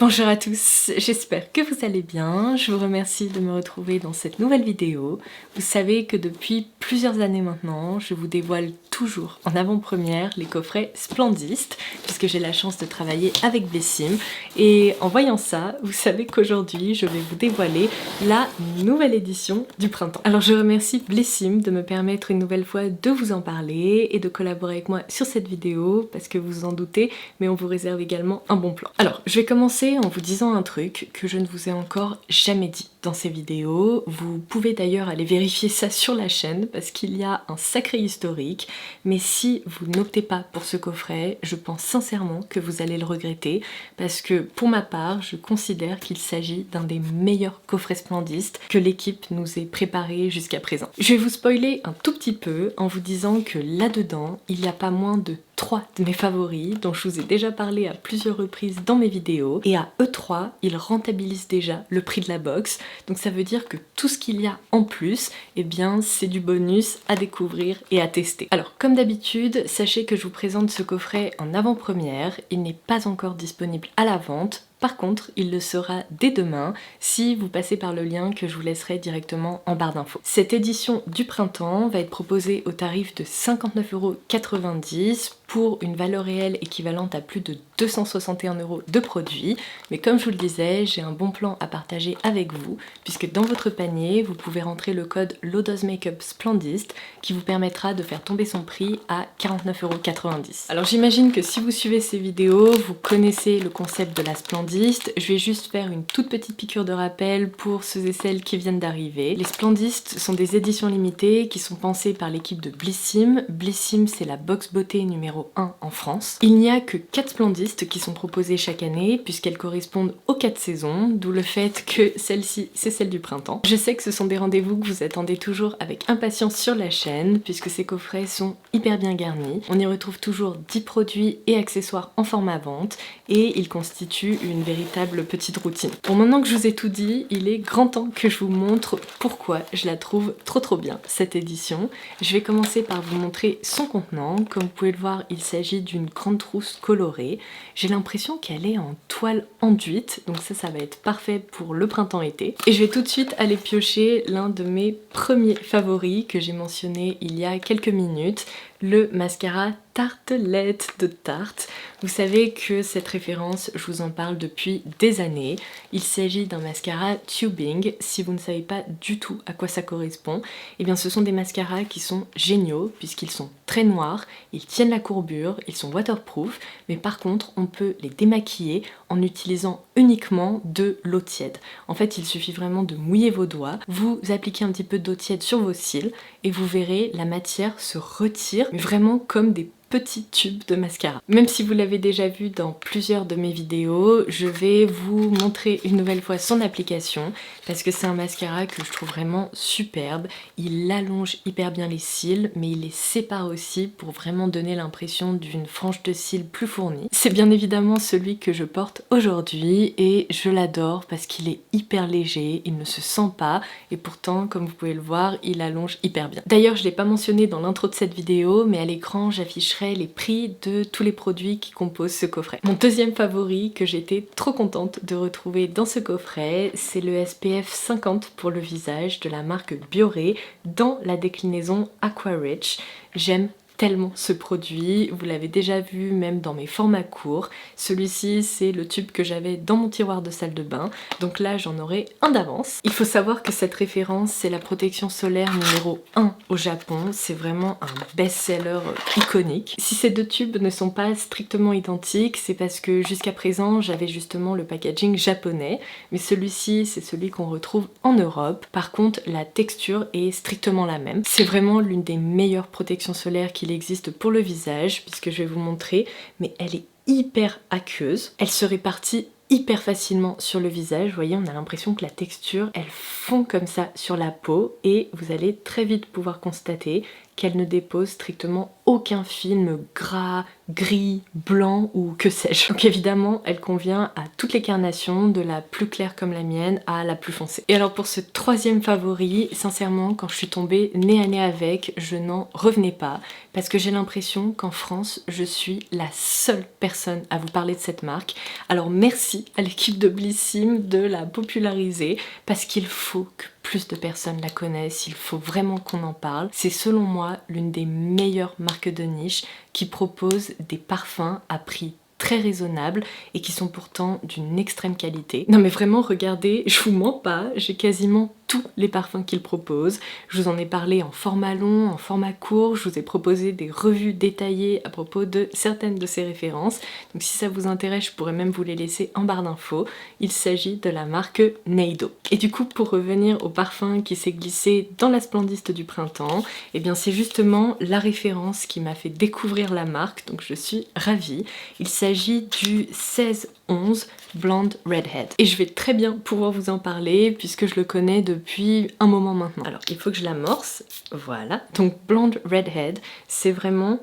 Bonjour à tous, j'espère que vous allez bien. Je vous remercie de me retrouver dans cette nouvelle vidéo. Vous savez que depuis plusieurs années maintenant, je vous dévoile toujours en avant-première les coffrets Splendist, puisque j'ai la chance de travailler avec Blissim. Et en voyant ça, vous savez qu'aujourd'hui, je vais vous dévoiler la nouvelle édition du printemps. Alors je remercie Blissim de me permettre une nouvelle fois de vous en parler et de collaborer avec moi sur cette vidéo, parce que vous en doutez, mais on vous réserve également un bon plan. Alors, je vais commencer en vous disant un truc que je ne vous ai encore jamais dit dans ces vidéos. Vous pouvez d'ailleurs aller vérifier ça sur la chaîne parce qu'il y a un sacré historique, mais si vous n'optez pas pour ce coffret, je pense sincèrement que vous allez le regretter parce que pour ma part, je considère qu'il s'agit d'un des meilleurs coffrets Splendist que l'équipe nous ait préparé jusqu'à présent. Je vais vous spoiler un tout petit peu en vous disant que là-dedans, il n'y a pas moins de 3 de mes favoris dont je vous ai déjà parlé à plusieurs reprises dans mes vidéos, et à eux 3 ils rentabilisent déjà le prix de la box, donc ça veut dire que tout ce qu'il y a en plus, eh bien c'est du bonus à découvrir et à tester. Alors comme d'habitude, sachez que je vous présente ce coffret en avant-première, il n'est pas encore disponible à la vente. Par contre, il le sera dès demain si vous passez par le lien que je vous laisserai directement en barre d'infos. Cette édition du printemps va être proposée au tarif de 59,90 € pour une valeur réelle équivalente à plus de 261 € de produits. Mais comme je vous le disais, j'ai un bon plan à partager avec vous, puisque dans votre panier, vous pouvez rentrer le code Low-Dose Makeup Splendist qui vous permettra de faire tomber son prix à 49,90 €. Alors j'imagine que si vous suivez ces vidéos, vous connaissez le concept de la Splendist. Je vais juste faire une toute petite piqûre de rappel pour ceux et celles qui viennent d'arriver. Les Splendist sont des éditions limitées qui sont pensées par l'équipe de Blissim. Blissim, c'est la box beauté numéro 1 en France. Il n'y a que 4 Splendist qui sont proposées chaque année puisqu'elles correspondent aux 4 saisons, d'où le fait que celle-ci, c'est celle du printemps. Je sais que ce sont des rendez-vous que vous attendez toujours avec impatience sur la chaîne puisque ces coffrets sont hyper bien garnis. On y retrouve toujours 10 produits et accessoires en format vente et ils constituent une véritable petite routine. Bon, maintenant que je vous ai tout dit, il est grand temps que je vous montre pourquoi je la trouve trop bien cette édition. Je vais commencer par vous montrer son contenant. Comme vous pouvez le voir, il s'agit d'une grande trousse colorée. J'ai l'impression qu'elle est en toile enduite, donc ça va être parfait pour le printemps-été. Et je vais tout de suite aller piocher l'un de mes premiers favoris que j'ai mentionné il y a quelques minutes, le mascara Tartelette de Tarte. Vous savez que cette référence, je vous en parle depuis des années. Il s'agit d'un mascara tubing. Si vous ne savez pas du tout à quoi ça correspond, eh bien ce sont des mascaras qui sont géniaux puisqu'ils sont très noirs, ils tiennent la courbure, ils sont waterproof, mais par contre on peut les démaquiller en utilisant uniquement de l'eau tiède. En fait, il suffit vraiment de mouiller vos doigts, vous appliquez un petit peu d'eau tiède sur vos cils et vous verrez la matière se retire, mais vraiment comme des petits tubes de mascara. Même si vous l'avez déjà vu dans plusieurs de mes vidéos, je vais vous montrer une nouvelle fois son application parce que c'est un mascara que je trouve vraiment superbe. Il allonge hyper bien les cils, mais il les sépare aussi pour vraiment donner l'impression d'une frange de cils plus fournie. C'est bien évidemment celui que je porte aujourd'hui et je l'adore parce qu'il est hyper léger, il ne se sent pas et pourtant, comme vous pouvez le voir, il allonge hyper bien. D'ailleurs, je ne l'ai pas mentionné dans l'intro de cette vidéo, mais à l'écran, j'afficherai les prix de tous les produits qui composent ce coffret. Mon deuxième favori que j'étais trop contente de retrouver dans ce coffret, c'est le SPF 50 pour le visage de la marque Bioré dans la déclinaison Aqua Rich. J'aime tellement ce produit, vous l'avez déjà vu même dans mes formats courts. Celui-ci c'est le tube que j'avais dans mon tiroir de salle de bain, donc là j'en aurai un d'avance. Il faut savoir que cette référence c'est la protection solaire numéro 1 au Japon, c'est vraiment un best-seller iconique. Si ces deux tubes ne sont pas strictement identiques, c'est parce que jusqu'à présent j'avais justement le packaging japonais, mais celui-ci c'est celui qu'on retrouve en Europe. Par contre la texture est strictement la même. C'est vraiment l'une des meilleures protections solaires qu'il existe pour le visage, puisque je vais vous montrer, mais elle est hyper aqueuse, elle se répartit hyper facilement sur le visage. Vous voyez, on a l'impression que la texture elle fond comme ça sur la peau et vous allez très vite pouvoir constater qu'elle ne dépose strictement aucun film gras, gris, blanc ou que sais-je. Donc évidemment, elle convient à toutes les carnations, de la plus claire comme la mienne à la plus foncée. Et alors pour ce troisième favori, sincèrement, quand je suis tombée nez à nez avec, je n'en revenais pas parce que j'ai l'impression qu'en France, je suis la seule personne à vous parler de cette marque. Alors merci à l'équipe de Blissim de la populariser parce qu'il faut que plus de personnes la connaissent, il faut vraiment qu'on en parle. C'est selon moi l'une des meilleures marques de niche qui propose des parfums à prix très raisonnables et qui sont pourtant d'une extrême qualité. Non mais vraiment regardez, je vous mens pas, j'ai quasiment tous les parfums qu'ils proposent. Je vous en ai parlé en format long, en format court, je vous ai proposé des revues détaillées à propos de certaines de ces références. Donc si ça vous intéresse, je pourrais même vous les laisser en barre d'infos. Il s'agit de la marque Neido. Et du coup, pour revenir au parfum qui s'est glissé dans la Splendiste du printemps, eh bien c'est justement la référence qui m'a fait découvrir la marque, donc je suis ravie. Il s'agit du 1611 Blonde Redhead. Et je vais très bien pouvoir vous en parler puisque je le connais depuis un moment maintenant. Alors il faut que je l'amorce, voilà. Donc Blonde Redhead, c'est vraiment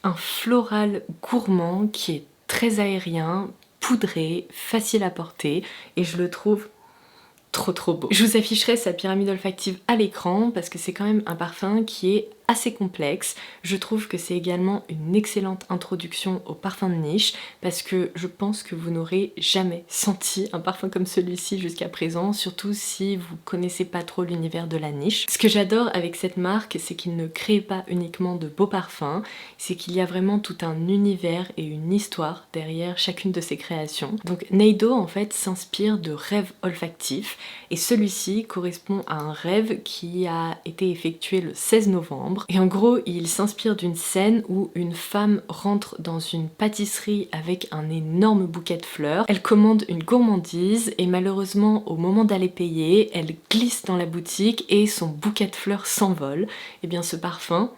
un floral gourmand qui est très aérien, poudré, facile à porter et je le trouve trop beau. Je vous afficherai sa pyramide olfactive à l'écran parce que c'est quand même un parfum qui est assez complexe. Je trouve que c'est également une excellente introduction au parfum de niche parce que je pense que vous n'aurez jamais senti un parfum comme celui-ci jusqu'à présent, surtout si vous connaissez pas trop l'univers de la niche. Ce que j'adore avec cette marque, c'est qu'il ne crée pas uniquement de beaux parfums, c'est qu'il y a vraiment tout un univers et une histoire derrière chacune de ses créations. Donc Neido en fait s'inspire de rêves olfactifs et celui-ci correspond à un rêve qui a été effectué le 16 novembre. Et en gros, il s'inspire d'une scène où une femme rentre dans une pâtisserie avec un énorme bouquet de fleurs. Elle commande une gourmandise et malheureusement, au moment d'aller payer, elle glisse dans la boutique et son bouquet de fleurs s'envole. Et bien ce parfum,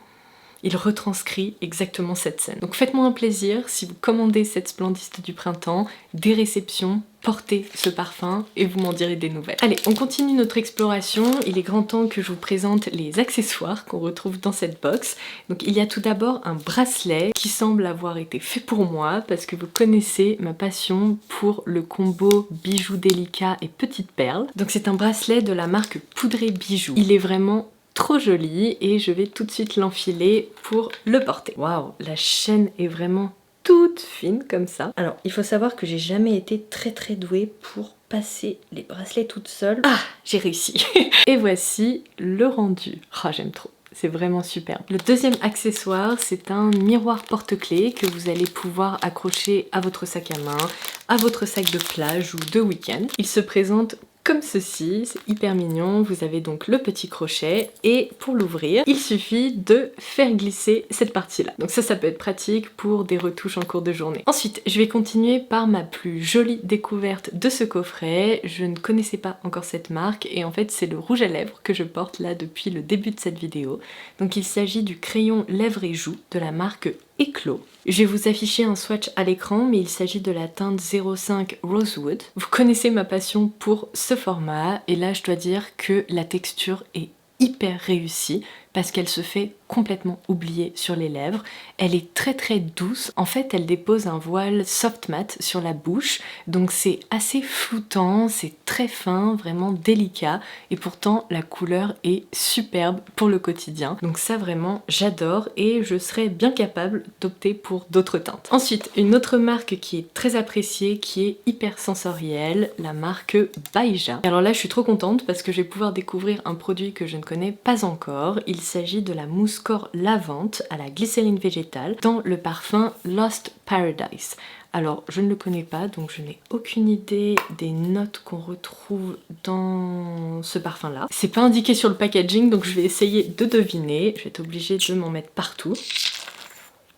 il retranscrit exactement cette scène. Donc faites-moi un plaisir, si vous commandez cette Splendiste du printemps, des réceptions, portez ce parfum et vous m'en direz des nouvelles. Allez, on continue notre exploration. Il est grand temps que je vous présente les accessoires qu'on retrouve dans cette box. Donc il y a tout d'abord un bracelet qui semble avoir été fait pour moi parce que vous connaissez ma passion pour le combo bijoux délicats et petites perles. Donc c'est un bracelet de la marque Poudré Bijoux. Il est vraiment trop joli et je vais tout de suite l'enfiler pour le porter. Waouh, la chaîne est vraiment toute fine comme ça. Alors il faut savoir que j'ai jamais été très douée pour passer les bracelets toute seule. Ah, j'ai réussi. Et voici le rendu. Oh, j'aime trop. C'est vraiment superbe. Le deuxième accessoire, c'est un miroir porte-clés que vous allez pouvoir accrocher à votre sac à main, à votre sac de plage ou de week-end. Il se présente comme ceci, c'est hyper mignon. Vous avez donc le petit crochet et pour l'ouvrir, il suffit de faire glisser cette partie-là. Donc ça peut être pratique pour des retouches en cours de journée. Ensuite, je vais continuer par ma plus jolie découverte de ce coffret. Je ne connaissais pas encore cette marque et en fait c'est le rouge à lèvres que je porte là depuis le début de cette vidéo. Donc il s'agit du crayon lèvres et joues de la marque Eclos. Je vais vous afficher un swatch à l'écran, mais il s'agit de la teinte 05 Rosewood. Vous connaissez ma passion pour ce format, et là je dois dire que la texture est hyper réussie parce qu'elle se fait complètement oublier sur les lèvres. Elle est très douce. En fait, elle dépose un voile soft matte sur la bouche, donc c'est assez floutant, c'est très fin, vraiment délicat, et pourtant la couleur est superbe pour le quotidien. Donc ça vraiment, j'adore et je serais bien capable d'opter pour d'autres teintes. Ensuite, une autre marque qui est très appréciée, qui est hyper sensorielle, la marque Baija. Alors là, je suis trop contente parce que je vais pouvoir découvrir un produit que je ne connais pas encore. Il s'agit de la mousse corps lavante à la glycérine végétale dans le parfum Lost Paradise. Alors je ne le connais pas donc je n'ai aucune idée des notes qu'on retrouve dans ce parfum là. C'est pas indiqué sur le packaging donc je vais essayer de deviner. Je vais être obligée de m'en mettre partout.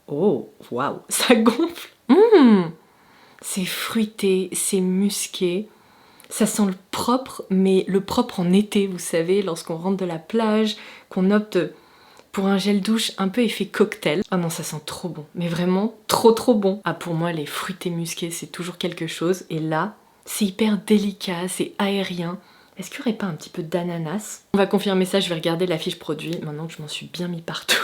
Oh waouh, ça gonfle. C'est fruité, c'est musqué. Ça sent le propre, mais le propre en été, vous savez, lorsqu'on rentre de la plage, qu'on opte pour un gel douche un peu effet cocktail. Ah non, ça sent trop bon, mais vraiment trop bon. Ah, pour moi, les fruités musqués, c'est toujours quelque chose. Et là, c'est hyper délicat, c'est aérien. Est-ce qu'il n'y aurait pas un petit peu d'ananas? On va confirmer ça, je vais regarder la fiche produit, maintenant que je m'en suis bien mis partout.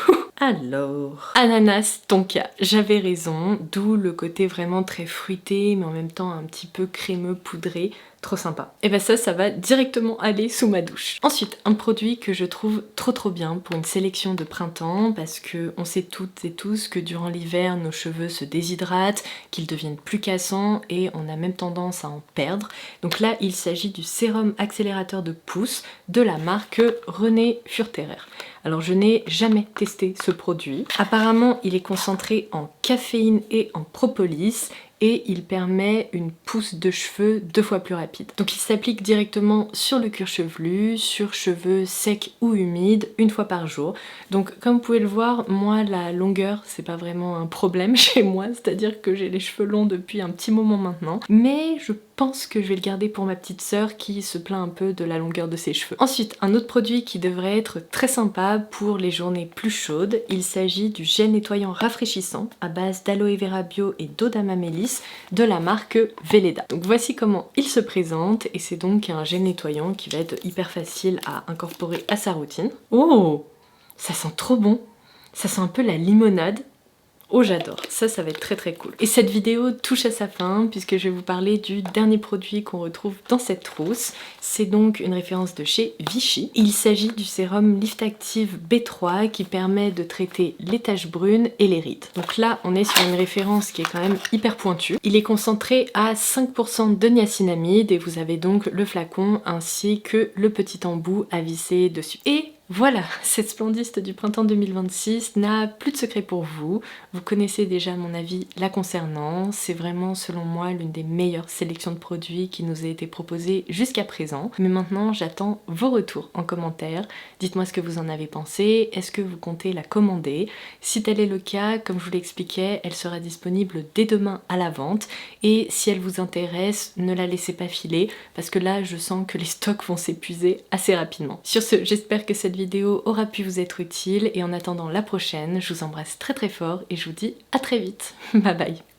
Alors, ananas tonka, j'avais raison, d'où le côté vraiment très fruité mais en même temps un petit peu crémeux poudré, trop sympa. Et ben ça va directement aller sous ma douche. Ensuite, un produit que je trouve trop bien pour une sélection de printemps parce que on sait toutes et tous que durant l'hiver nos cheveux se déshydratent, qu'ils deviennent plus cassants et on a même tendance à en perdre. Donc là, il s'agit du sérum accélérateur de pousse de la marque René Furterer. Alors je n'ai jamais testé ce produit. Apparemment il est concentré en caféine et en propolis et il permet une pousse de cheveux 2 fois plus rapide. Donc il s'applique directement sur le cuir chevelu, sur cheveux secs ou humides, 1 fois par jour. Donc comme vous pouvez le voir, moi la longueur c'est pas vraiment un problème chez moi, c'est-à-dire que j'ai les cheveux longs depuis un petit moment maintenant. Mais je pense que je vais le garder pour ma petite sœur qui se plaint un peu de la longueur de ses cheveux. Ensuite, un autre produit qui devrait être très sympa pour les journées plus chaudes, il s'agit du gel nettoyant rafraîchissant à base d'aloe vera bio et d'eau d'amamélis de la marque Veleda. Donc voici comment il se présente et c'est donc un gel nettoyant qui va être hyper facile à incorporer à sa routine. Oh, ça sent trop bon, ça sent un peu la limonade. Oh j'adore, ça va être très cool. Et cette vidéo touche à sa fin puisque je vais vous parler du dernier produit qu'on retrouve dans cette trousse. C'est donc une référence de chez Vichy. Il s'agit du sérum Lift Active B3 qui permet de traiter les taches brunes et les rides. Donc là on est sur une référence qui est quand même hyper pointue. Il est concentré à 5% de niacinamide et vous avez donc le flacon ainsi que le petit embout à visser dessus. Et voilà, cette splendiste du printemps 2026 n'a plus de secret pour vous. Vous connaissez déjà mon avis la concernant. C'est vraiment, selon moi, l'une des meilleures sélections de produits qui nous a été proposée jusqu'à présent. Mais maintenant, j'attends vos retours en commentaire. Dites-moi ce que vous en avez pensé. Est-ce que vous comptez la commander? Si tel est le cas, comme je vous l'expliquais, elle sera disponible dès demain à la vente. Et si elle vous intéresse, ne la laissez pas filer parce que là, je sens que les stocks vont s'épuiser assez rapidement. Sur ce, j'espère que cette vidéo aura pu vous être utile et en attendant la prochaine, je vous embrasse très fort et je vous dis à très vite. Bye bye.